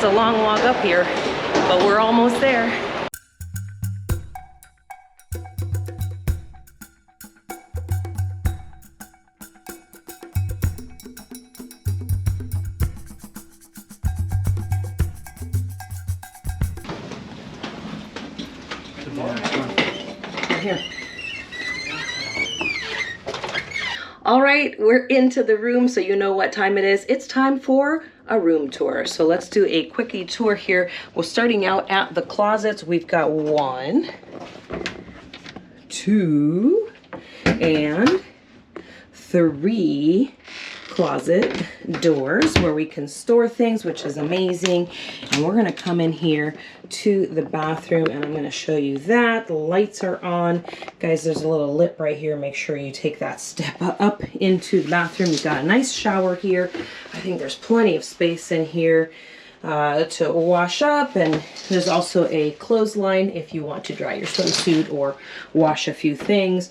It's a long walk up here, but we're almost there. Here. All right, we're into the room, so you know what time it is. It's time for a room tour. So let's do a quickie tour here. We're starting out at the closets. We've got 1, 2, and 3 closet doors where we can store things, which is amazing. And we're gonna come in here to the bathroom and I'm gonna show you that. The lights are on. Guys, there's a little lip right here. Make sure you take that step up into the bathroom. You've got a nice shower here. I think there's plenty of space in here to wash up, and there's also a clothesline if you want to dry your swimsuit or wash a few things.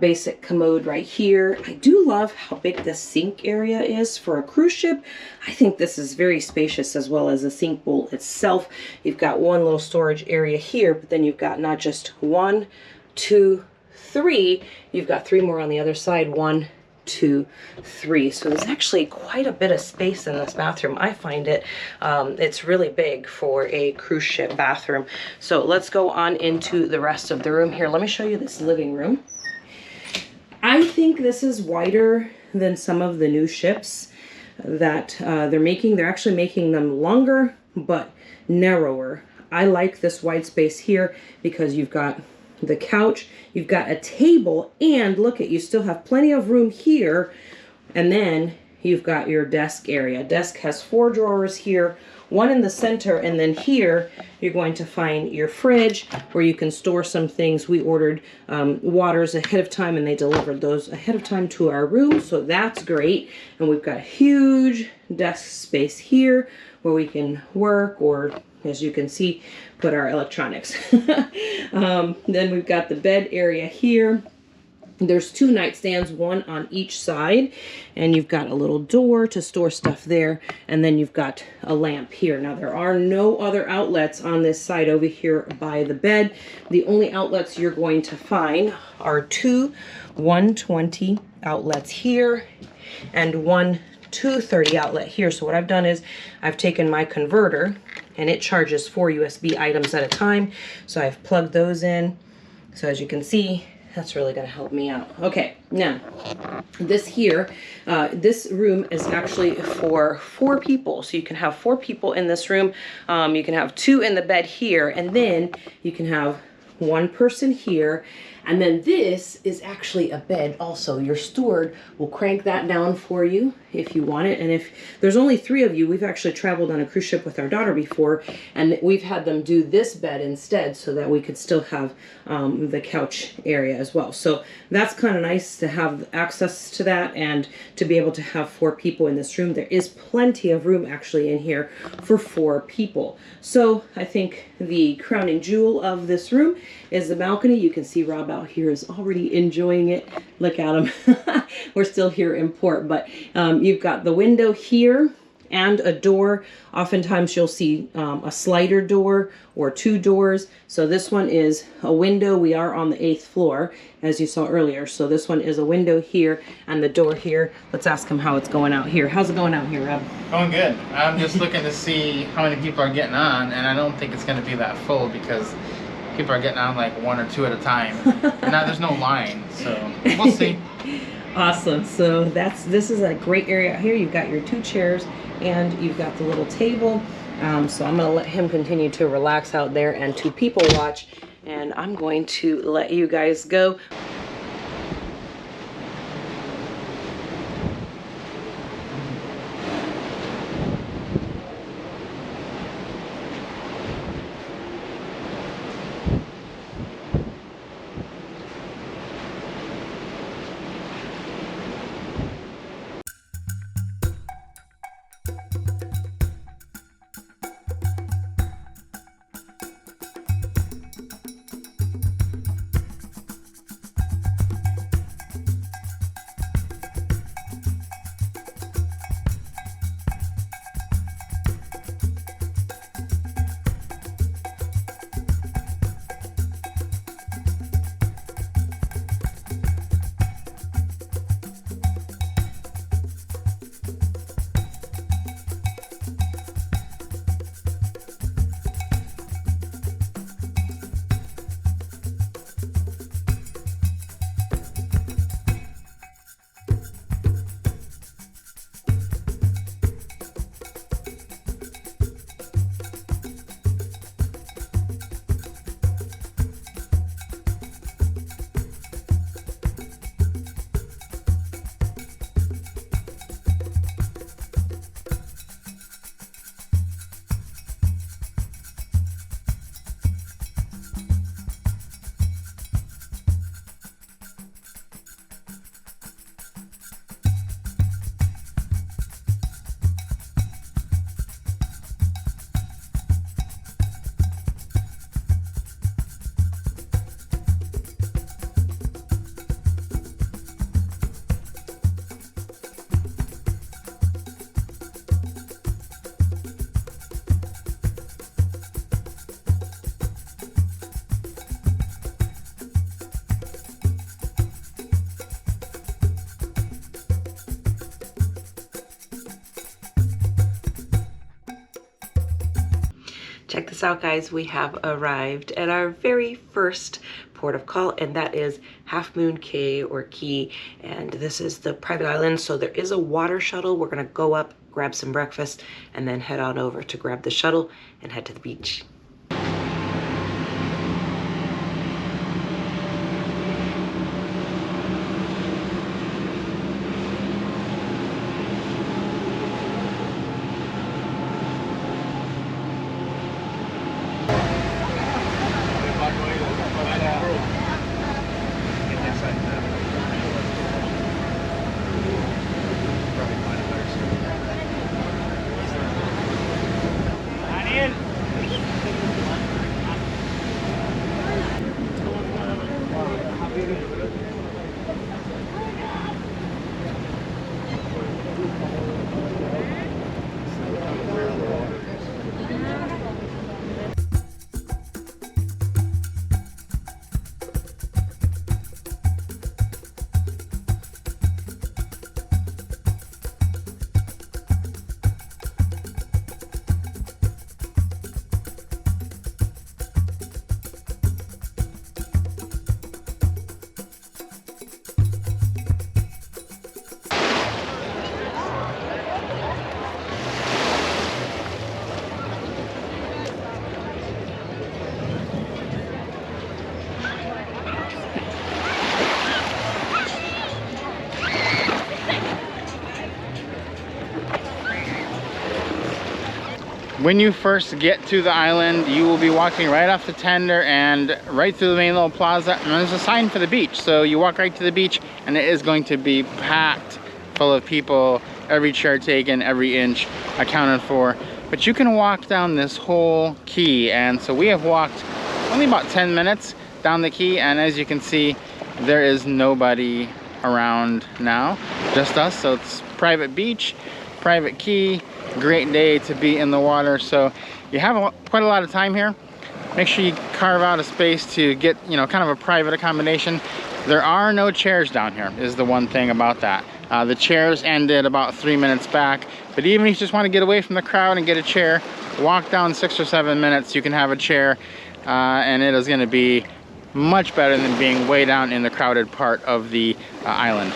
Basic commode right here. I do love how big the sink area is for a cruise ship. I think this is very spacious, as well as the sink bowl itself. You've got one little storage area here, but then you've got not just 1, 2, 3, you've got 3 more on the other side. 1, 2, 3. So there's actually quite a bit of space in this bathroom. I find it, it's really big for a cruise ship bathroom. So let's go on into the rest of the room here. Let me show you this living room. I think this is wider than some of the new ships that they're making. They're actually making them longer, but narrower. I like this wide space here because you've got the couch, you've got a table, and look at, you still have plenty of room here, and then you've got your desk area. Desk has 4 drawers here, 1 in the center, and then here you're going to find your fridge where you can store some things. We ordered waters ahead of time and they delivered those ahead of time to our room, so that's great. And we've got a huge desk space here where we can work, or as you can see, put our electronics. Then we've got the bed area here. There's 2 nightstands, 1 on each side, and you've got a little door to store stuff there, and then you've got a lamp here. Now there are no other outlets on this side over here by the bed. The only outlets you're going to find are 2 120 outlets here and 1 230 outlet here. So what I've done is I've taken my converter, and it charges 4 USB items at a time. So I've plugged those in. So as you can see, that's really going to help me out. Okay, now this here, this room is actually for 4 people. So you can have 4 people in this room. You can have 2 in the bed here, and then you can have 1 person here. And then this is actually a bed also. Your steward will crank that down for you if you want it. And if there's only 3 of you, we've actually traveled on a cruise ship with our daughter before, and we've had them do this bed instead so that we could still have the couch area as well. So that's kind of nice to have access to that and to be able to have 4 people in this room. There is plenty of room actually in here for 4 people. So I think the crowning jewel of this room is the balcony. You can see Rob out here is already enjoying it. Look at him. We're still here in port, but you've got the window here and a door. Oftentimes you'll see a slider door or 2 doors. So this one is a window. We are on the 8th floor, as you saw earlier. So this one is a window here and the door here. Let's ask him how it's going out here. How's it going out here, Rob? Going good. I'm just looking to see how many people are getting on, and I don't think it's going to be that full because people are getting on like 1 or 2 at a time. Now there's no line, so we'll see. Awesome. So this is a great area out here. You've got your 2 chairs and you've got the little table. So I'm going to let him continue to relax out there and to people watch, and I'm going to let you guys go. Check this out, guys. We have arrived at our very first port of call, and that is Half Moon Cay or Key. And this is the private island, so there is a water shuttle. We're gonna go up, grab some breakfast, and then head on over to grab the shuttle and head to the beach. When you first get to the island, you will be walking right off the tender and right through the main little plaza, and there's a sign for the beach. So you walk right to the beach and it is going to be packed full of people, every chair taken, every inch accounted for. But you can walk down this whole quay, and so we have walked only about 10 minutes down the quay, and as you can see, there is nobody around now, just us. So it's private beach, private quay, great day to be in the water. So you have quite a lot of time here. Make sure you carve out a space to get, you know, kind of a private accommodation. There are no chairs down here, is the one thing about that. The chairs ended about 3 minutes back, but even if you just want to get away from the crowd and get a chair, walk down 6 or 7 minutes, you can have a chair, and it is going to be much better than being way down in the crowded part of the island.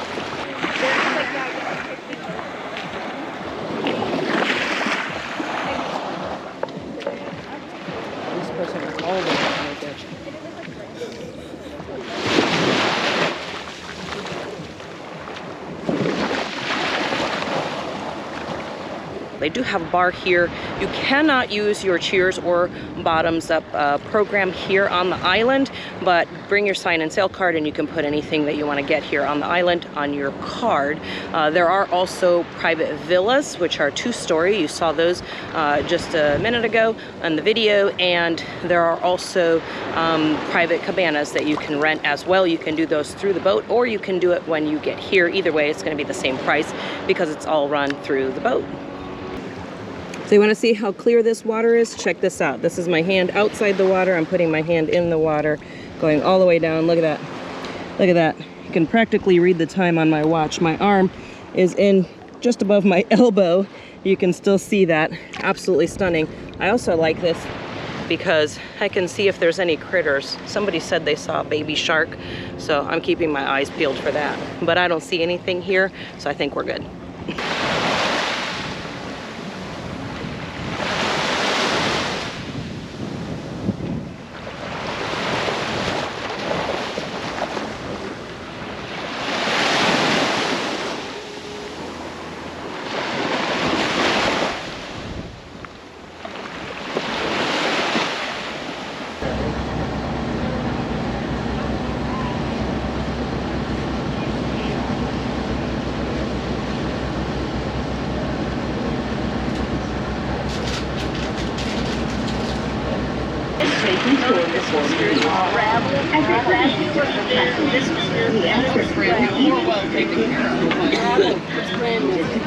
They do have a bar here. You cannot use your Cheers or Bottoms Up program here on the island, but bring your sign and sale card and you can put anything that you want to get here on the island on your card. There are also private villas, which are 2-story. You saw those just a minute ago in the video, and there are also private cabanas that you can rent as well. You can do those through the boat, or you can do it when you get here. Either way, it's going to be the same price because it's all run through the boat. So you want to see how clear this water is? Check this out. This is my hand outside the water. I'm putting my hand in the water, going all the way down. Look at that. Look at that. You can practically read the time on my watch. My arm is in just above my elbow. You can still see that. Absolutely stunning. I also like this because I can see if there's any critters. Somebody said they saw a baby shark, so I'm keeping my eyes peeled for that. But I don't see anything here, so I think we're good.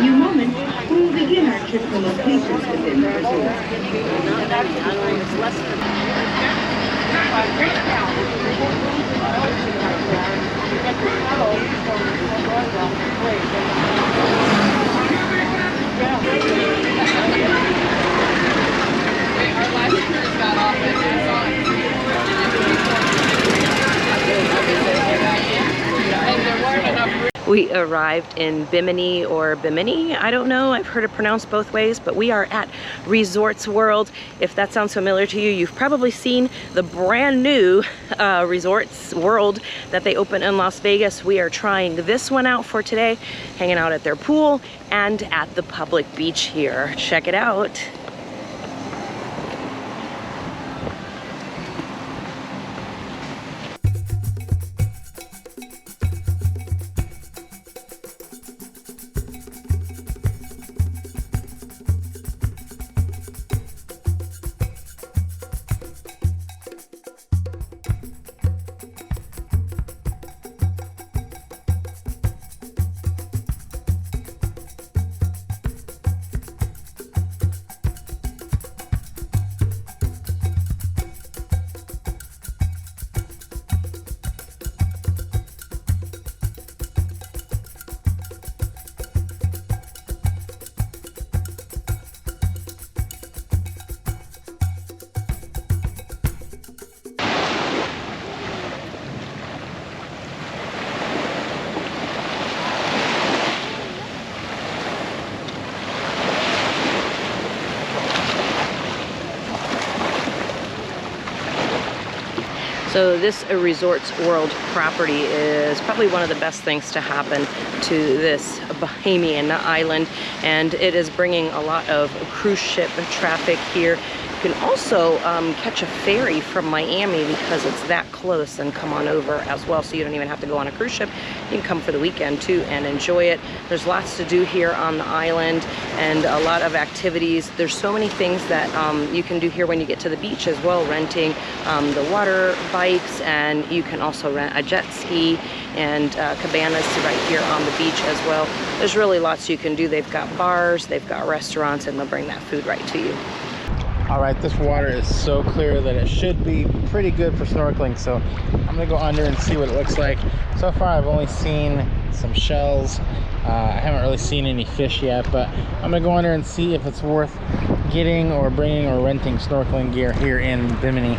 few moments, we will begin our trip to locations within the resort. Our last We arrived in Bimini or Bimini, I don't know, I've heard it pronounced both ways, but we are at Resorts World. If that sounds familiar to you, you've probably seen the brand new Resorts World that they opened in Las Vegas. We are trying this one out for today, hanging out at their pool and at the public beach here. Check it out. So this Resorts World property is probably one of the best things to happen to this Bahamian island, and it is bringing a lot of cruise ship traffic here. You can also catch a ferry from Miami because it's that close and come on over as well, so you don't even have to go on a cruise ship. You can come for the weekend too and enjoy it. There's lots to do here on the island and a lot of activities. There's so many things that you can do here when you get to the beach as well, renting the water bikes, and you can also rent a jet ski and cabanas right here on the beach as well. There's really lots you can do. They've got bars, they've got restaurants, and they'll bring that food right to you. All right, this water is so clear that it should be pretty good for snorkeling, so I'm gonna go under and see what it looks like. So far I've only seen some shells. I haven't really seen any fish yet, but I'm gonna go under and see if it's worth getting or bringing or renting snorkeling gear here in Bimini.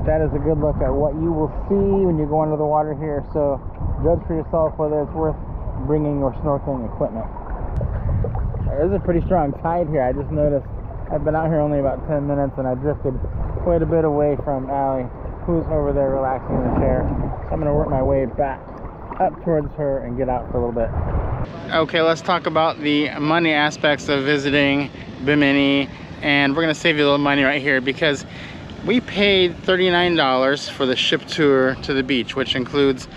That is a good look at what you will see when you go under the water here, so judge for yourself whether it's worth bringing your snorkeling equipment. There's a pretty strong tide here. I just noticed I've been out here only about 10 minutes and I drifted quite a bit away from Allie, who's over there relaxing in the chair. So I'm going to work my way back up towards her and get out for a little bit. Okay, let's talk about the money aspects of visiting Bimini, and we're going to save you a little money right here because we paid $39 for the ship tour to the beach, which includes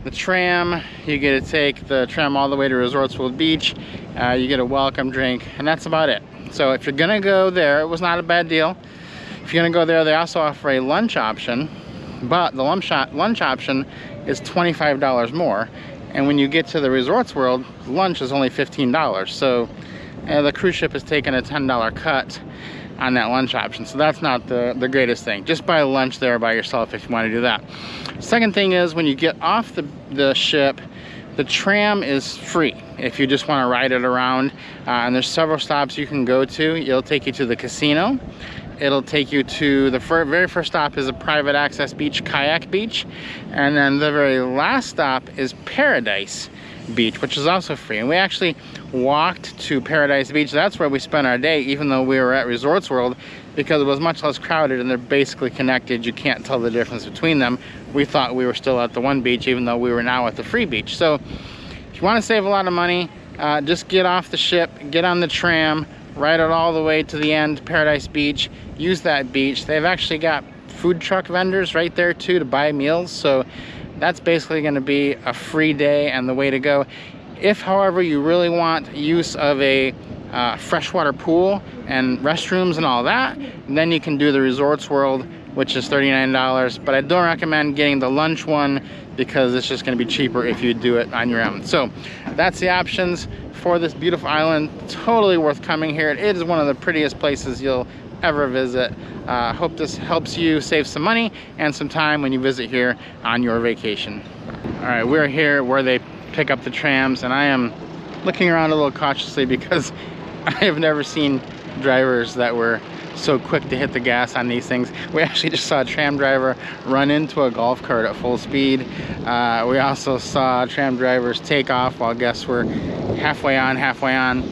the tram. You get to take the tram all the way to Resorts World Beach. You get a welcome drink, and that's about it. So if you're gonna go there, it was not a bad deal. If you're gonna go there, they also offer a lunch option, but the lunch option is $25 more. And when you get to the Resorts World, lunch is only $15. So the cruise ship is taking a $10 cut on that lunch option, so that's not the greatest thing. Just buy lunch there by yourself if you want to do that. Second thing is, when you get off the ship, the tram is free if you just want to ride it around, and there's several stops you can go to. It'll take you to the casino, it'll take you to the very first stop is a private access beach, Kayak Beach, and then the very last stop is Paradise Beach, which is also free. And we actually walked to Paradise Beach. That's where we spent our day, even though we were at Resorts World, because it was much less crowded and they're basically connected. You can't tell the difference between them. We thought we were still at the one beach, even though we were now at the free beach. So if you want to save a lot of money, just get off the ship, get on the tram, ride it all the way to the end, Paradise Beach, use that beach. They've actually got food truck vendors right there too to buy meals, so that's basically going to be a free day and the way to go. If, however, you really want use of a freshwater pool and restrooms and all that, then you can do the Resorts World, which is $39, but I don't recommend getting the lunch one because it's just going to be cheaper if you do it on your own. So that's the options for this beautiful island. Totally worth coming here. It is one of the prettiest places you'll ever visit. Hope this helps you save some money and some time when you visit here on your vacation. All right, we're here where they pick up the trams, and I am looking around a little cautiously because I have never seen drivers that were so quick to hit the gas on these things. We actually just saw a tram driver run into a golf cart at full speed. We also saw tram drivers take off while guests were halfway on, halfway on.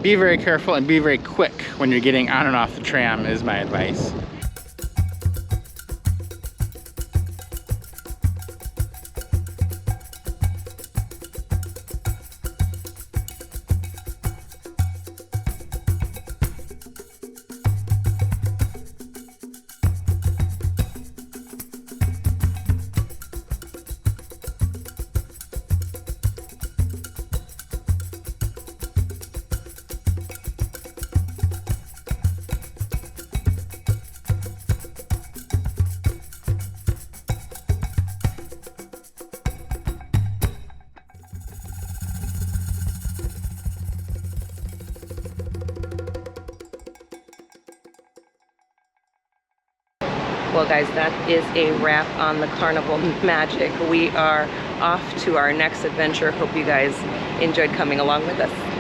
Be very careful and be very quick when you're getting on and off the tram is my advice. Well guys, that is a wrap on the Carnival Magic. We are off to our next adventure. Hope you guys enjoyed coming along with us.